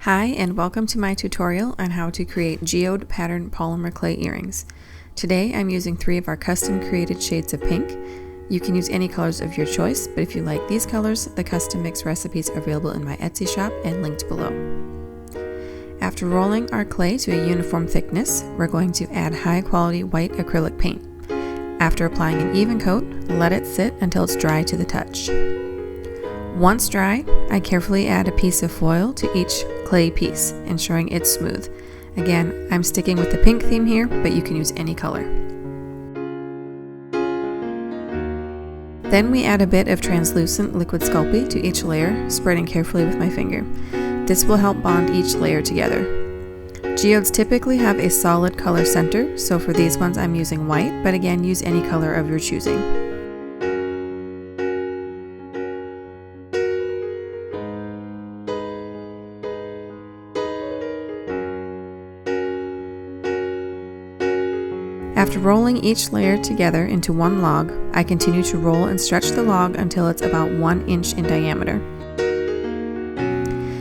Hi, and welcome to my tutorial on how to create Geode pattern polymer clay earrings. Today I'm using 3 of our custom created shades of pink. You can use any colors of your choice, but if you like these colors, the custom mix recipes are available in my Etsy shop and linked below. After rolling our clay to a uniform thickness, we're going to add high quality white acrylic paint. After applying an even coat, let it sit until it's dry to the touch. Once dry, I carefully add a piece of foil to each clay piece, ensuring it's smooth. Again, I'm sticking with the pink theme here, but you can use any color. Then we add a bit of translucent liquid Sculpey to each layer, spreading carefully with my finger. This will help bond each layer together. Geodes typically have a solid color center, so for these ones I'm using white, but again, use any color of your choosing. After rolling each layer together into one log, I continue to roll and stretch the log until it's about 1 inch in diameter.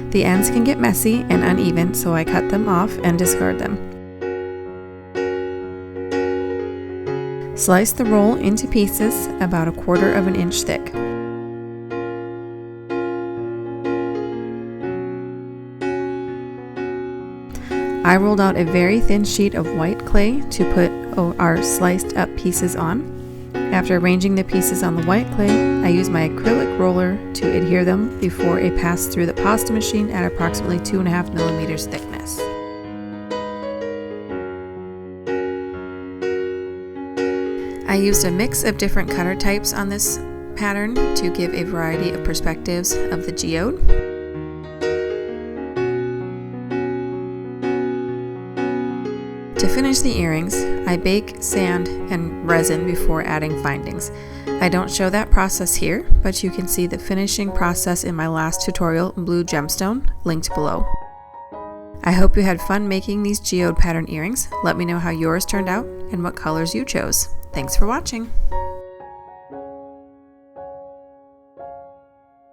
The ends can get messy and uneven, so I cut them off and discard them. Slice the roll into pieces about 1/4 inch thick. I rolled out a very thin sheet of white clay to put our sliced up pieces on. After arranging the pieces on the white clay, I use my acrylic roller to adhere them before I pass through the pasta machine at approximately 2.5 millimeters thickness. I used a mix of different cutter types on this pattern to give a variety of perspectives of the geode. To finish the earrings, I bake, sand, and resin before adding findings. I don't show that process here, but you can see the finishing process in my last tutorial, Blue Gemstone, linked below. I hope you had fun making these geode pattern earrings. Let me know how yours turned out and what colors you chose. Thanks for watching!